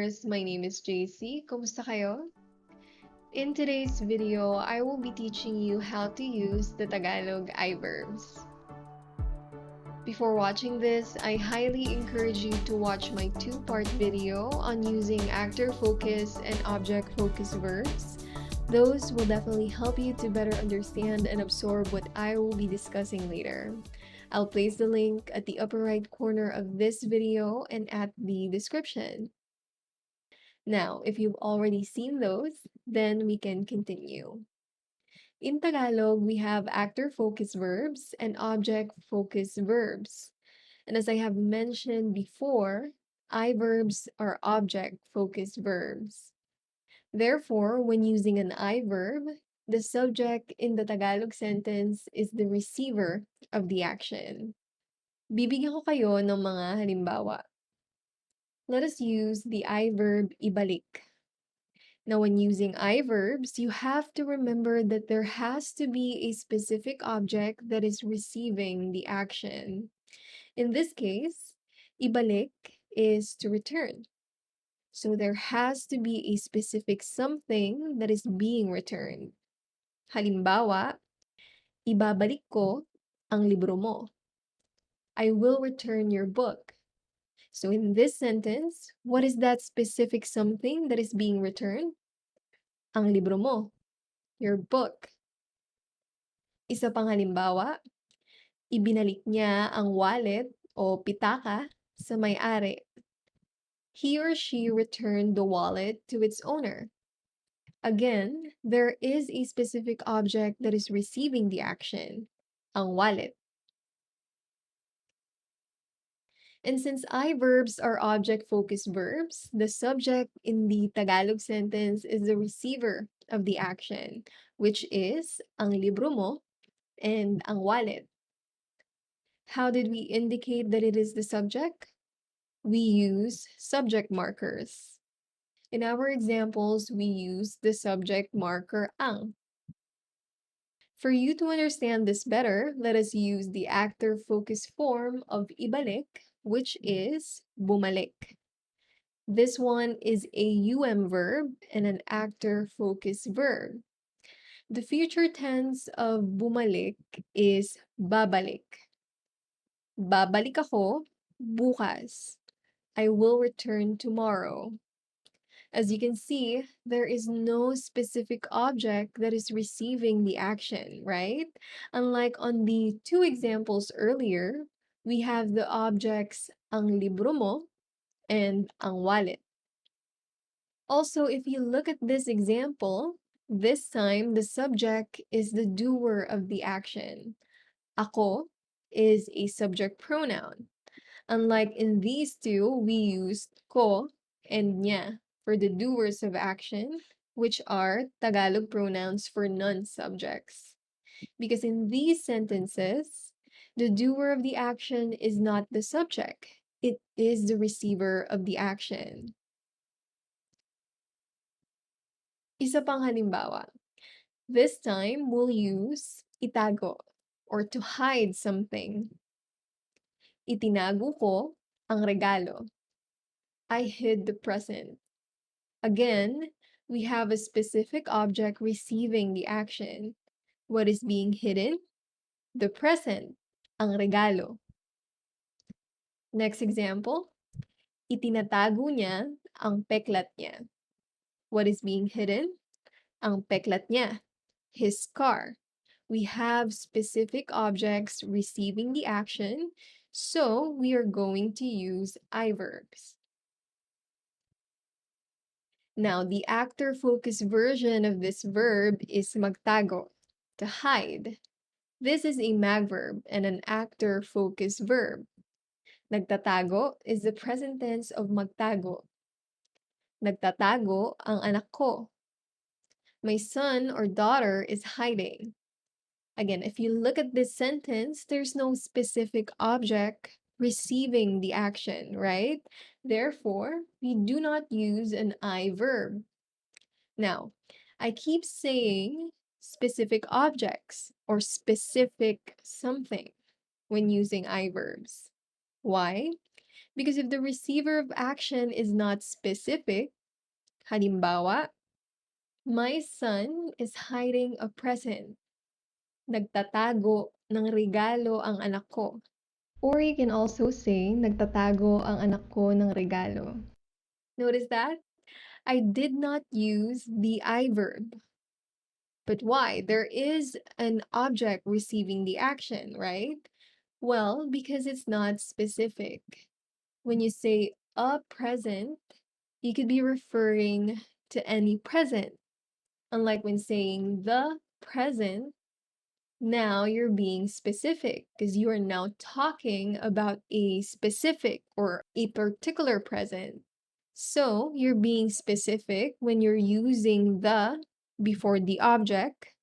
viewers, my name is JC. Kumusta kayo? In today's video, I will be teaching you how to use the Tagalog I-verbs. Before watching this, I highly encourage you to watch my two-part video on using actor focus and object focus verbs. Those will definitely help you to better understand and absorb what I will be discussing later. I'll place the link at the upper right corner of this video and at the description. Now, if you've already seen those, then we can continue. In Tagalog, we have actor-focused verbs and object-focused verbs. And as I have mentioned before, I-verbs are object-focused verbs. Therefore, when using an I-verb, the subject in the Tagalog sentence is the receiver of the action. Bibigyan ko kayo ng mga halimbawa. Let us use the I-verb ibalik. Now, when using I-verbs, you have to remember that there has to be a specific object that is receiving the action. In this case, ibalik is to return. So there has to be a specific something that is being returned. Halimbawa, ibabalik ko ang libro mo. I will return your book. So in this sentence, what is that specific something that is being returned? Ang libro mo, your book. Isa pang halimbawa, ibinalik niya ang wallet o pitaka sa may-ari. He or she returned the wallet to its owner. Again, there is a specific object that is receiving the action, ang wallet. And since I-verbs are object-focused verbs, the subject in the Tagalog sentence is the receiver of the action, which is ang libro mo and ang wallet. How did we indicate that it is the subject? We use subject markers. In our examples, we use the subject marker ang. For you to understand this better, let us use the actor-focused form of ibalik, which is bumalik. This one is a verb and an actor-focused verb. The future tense of bumalik is babalik. Babalik ako bukas. I will return tomorrow. As you can see, there is no specific object that is receiving the action, right? Unlike on the two examples earlier, we have the objects ang libro mo and ang wallet. Also, if you look at this example, this time the subject is the doer of the action. Ako is a subject pronoun. Unlike in these two, we used ko and niya for the doers of action, which are Tagalog pronouns for non-subjects. Because in these sentences, the doer of the action is not the subject. It is the receiver of the action. Isa pang halimbawa. This time, we'll use itago, or to hide something. Itinago ko ang regalo. I hid the present. Again, we have a specific object receiving the action. What is being hidden? The present, ang regalo. Next example, itinatago niya ang peklat niya. What is being hidden? Ang peklat niya, his car. We have specific objects receiving the action, so we are going to use I-verbs. Now, the actor-focused version of this verb is magtago, to hide. This is a mag-verb and an actor-focused verb. Nagtatago is the present tense of magtago. Nagtatago ang anak ko. My son or daughter is hiding. Again, if you look at this sentence, there's no specific object receiving the action, right? Therefore, we do not use an I verb. Now, I keep saying specific objects or specific something when using I verbs. Why? Because if the receiver of action is not specific, halimbawa, my son is hiding a present. Nagtatago ng regalo ang anak ko. Or you can also say, nagtatago ang anak ko ng regalo. Notice that? I did not use the I verb. But why? There is an object receiving the action, right? Well, because it's not specific. When you say a present, you could be referring to any present. Unlike when saying the present, now you're being specific because you are now talking about a specific or a particular present. So you're being specific when you're using the before the object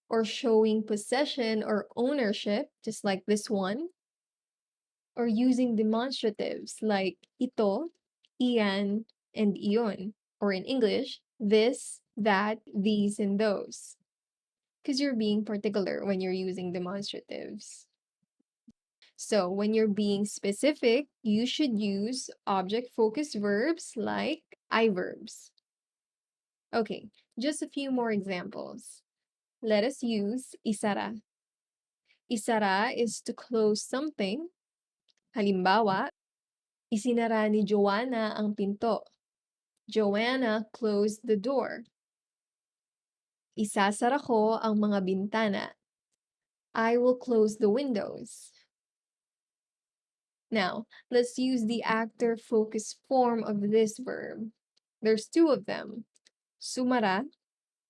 or showing possession or ownership, just like this one, or using demonstratives like ito, iyan, and iyon, or in English, this, that, these, and those. Because you're being particular when you're using demonstratives. So when you're being specific, you should use object-focused verbs like I-verbs. Okay, just a few more examples. Let us use isara. Isara is to close something. Halimbawa, isinara ni Joanna ang pinto. Joanna closed the door. Isasara ko ang mga bintana. I will close the windows. Now, let's use the actor-focused form of this verb. There's two of them. Sumara,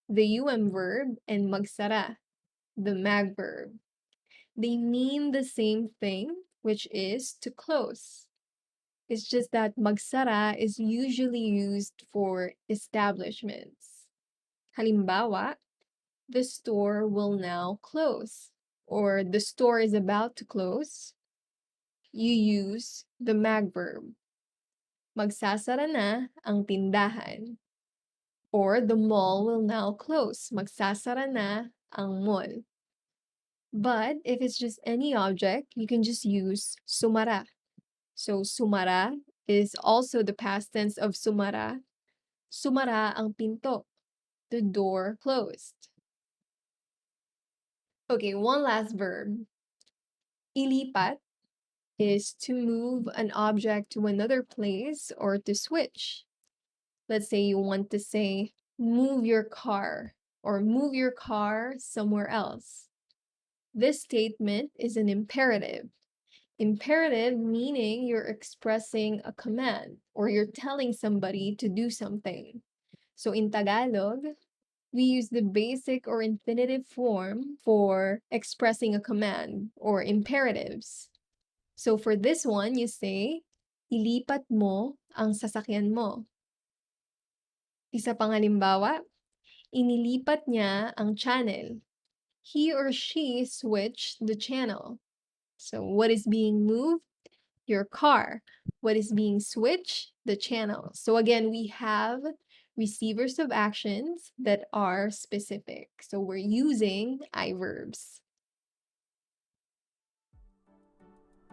the verb, and magsara, the mag verb. They mean the same thing, which is to close. It's just that magsara is usually used for establishments. Halimbawa, the store will now close, or the store is about to close. You use the mag verb. Magsasara na ang tindahan. Or the mall will now close. Magsasara na ang mall. But if it's just any object, you can just use sumara. So sumara is also the past tense of sumara. Sumara ang pinto. The door closed. Okay, one last verb. Ilipat is to move an object to another place or to switch. Let's say you want to say, move your car or move your car somewhere else. This statement is an imperative. Imperative meaning you're expressing a command or you're telling somebody to do something. So in Tagalog, we use the basic or infinitive form for expressing a command or imperatives. So for this one, you say, ilipat mo ang sasakyan mo. Isa pang halimbawa, inilipat niya ang channel. He or she switched the channel. So what is being moved? Your car. What is being switched? The channel. So again, we have receivers of actions that are specific. So we're using I-verbs.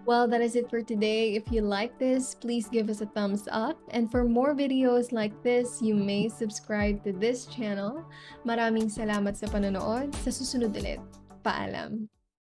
Well, that is it for today. If you like this, please give us a thumbs up. And for more videos like this, you may subscribe to this channel. Maraming salamat sa panonood. Sa susunod ulit. Paalam.